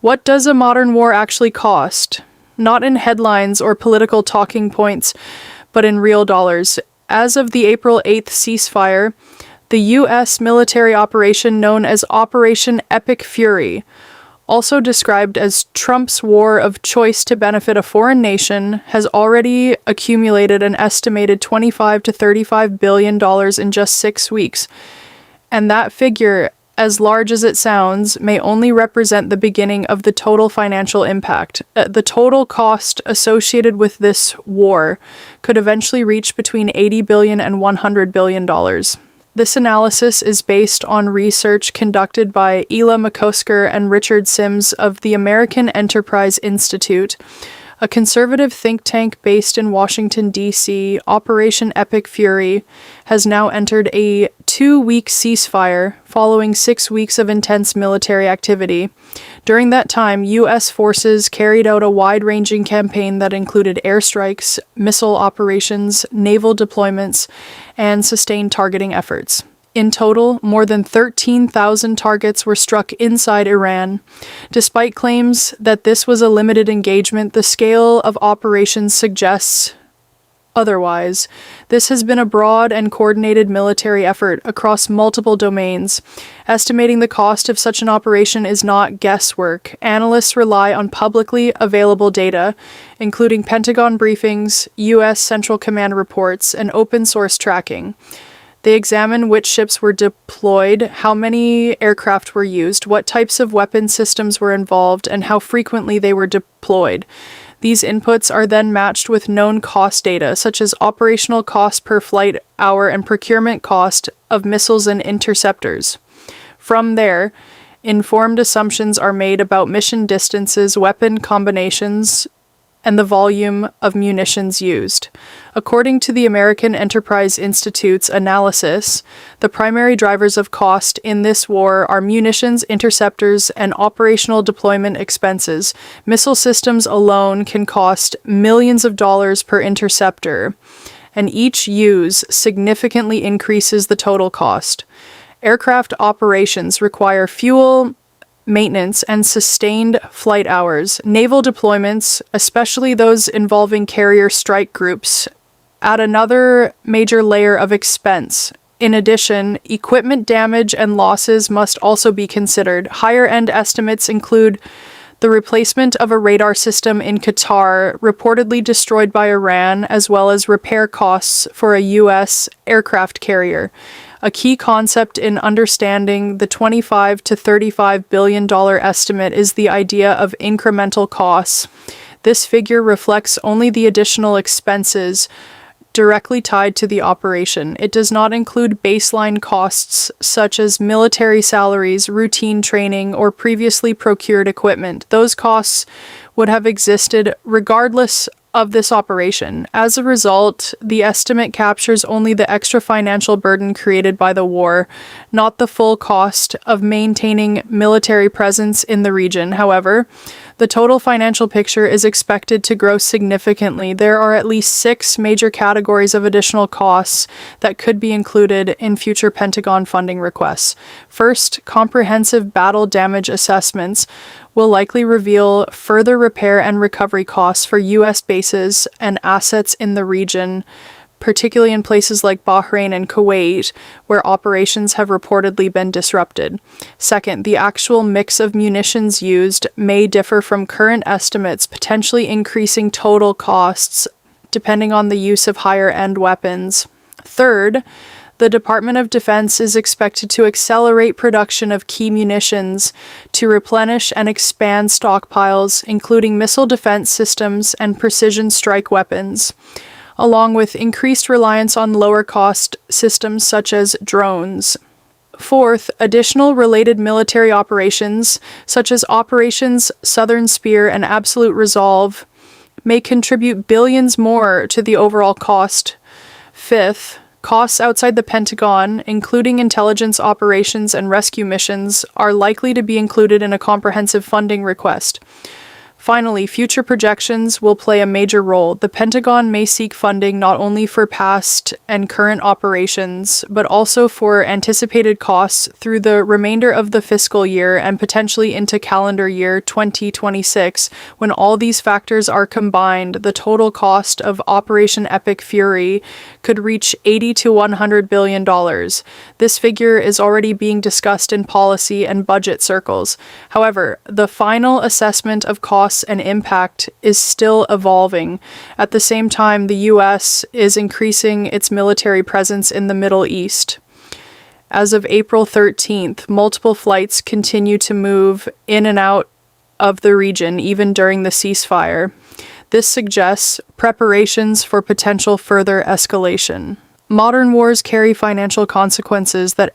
What does a modern war actually cost? Not in headlines or political talking points, but in real dollars. As of the April 8th ceasefire, the U.S. military operation known as Operation Epic Fury, also described as Trump's war of choice to benefit a foreign nation, has already accumulated an estimated $25 to $35 billion in just 6 weeks. And that figure, as large as it sounds, may only represent the beginning of the total financial impact. The total cost associated with this war could eventually reach between $80 billion and $100 billion. This analysis is based on research conducted by Ela McCosker and Richard Sims of the American Enterprise Institute, a conservative think tank based in Washington, D.C. Operation Epic Fury has now entered a 2-week ceasefire following 6 weeks of intense military activity. During that time, U.S. forces carried out a wide-ranging campaign that included airstrikes, missile operations, naval deployments, and sustained targeting efforts. In total, more than 13,000 targets were struck inside Iran. Despite claims that this was a limited engagement, the scale of operations suggests otherwise. This has been a broad and coordinated military effort across multiple domains. Estimating the cost of such an operation is not guesswork. Analysts rely on publicly available data, including Pentagon briefings, U.S. Central Command reports, and open-source tracking. They examine which ships were deployed, how many aircraft were used, what types of weapon systems were involved, and how frequently they were deployed. These inputs are then matched with known cost data, such as operational cost per flight hour and procurement cost of missiles and interceptors. From there, informed assumptions are made about mission distances, weapon combinations, and the volume of munitions used. According to the American Enterprise Institute's analysis, the primary drivers of cost in this war are munitions, interceptors, and operational deployment expenses. Missile systems alone can cost millions of dollars per interceptor, and each use significantly increases the total cost. Aircraft operations require fuel, maintenance, and sustained flight hours. Naval deployments, especially those involving carrier strike groups, add another major layer of expense. In addition, equipment damage and losses must also be considered. Higher-end estimates include the replacement of a radar system in Qatar, reportedly destroyed by Iran, as well as repair costs for a U.S. aircraft carrier. A key concept in understanding the $25 to $35 billion estimate is the idea of incremental costs. This figure reflects only the additional expenses directly tied to the operation. It does not include baseline costs such as military salaries, routine training, or previously procured equipment. Those costs would have existed regardless of this operation. As a result, the estimate captures only the extra financial burden created by the war, not the full cost of maintaining military presence in the region. However, the total financial picture is expected to grow significantly. There are at least 6 major categories of additional costs that could be included in future Pentagon funding requests. First, comprehensive battle damage assessments will likely reveal further repair and recovery costs for U.S. bases and assets in the region, particularly in places like Bahrain and Kuwait, where operations have reportedly been disrupted. Second, the actual mix of munitions used may differ from current estimates, potentially increasing total costs depending on the use of higher-end weapons. Third, the Department of Defense is expected to accelerate production of key munitions to replenish and expand stockpiles, including missile defense systems and precision strike weapons, along with increased reliance on lower-cost systems such as drones. Fourth, additional related military operations, such as Operations Southern Spear and Absolute Resolve, may contribute billions more to the overall cost. Fifth, costs outside the Pentagon, including intelligence operations and rescue missions, are likely to be included in a comprehensive funding request. Finally, future projections will play a major role. The Pentagon may seek funding not only for past and current operations, but also for anticipated costs through the remainder of the fiscal year and potentially into calendar year 2026. When all these factors are combined, the total cost of Operation Epic Fury could reach $80 to $100 billion. This figure is already being discussed in policy and budget circles. However, the final assessment of costs and impact is still evolving. At the same time, the U.S. is increasing its military presence in the Middle East. As of April 13th, multiple flights continue to move in and out of the region, even during the ceasefire. This suggests preparations for potential further escalation. Modern wars carry financial consequences that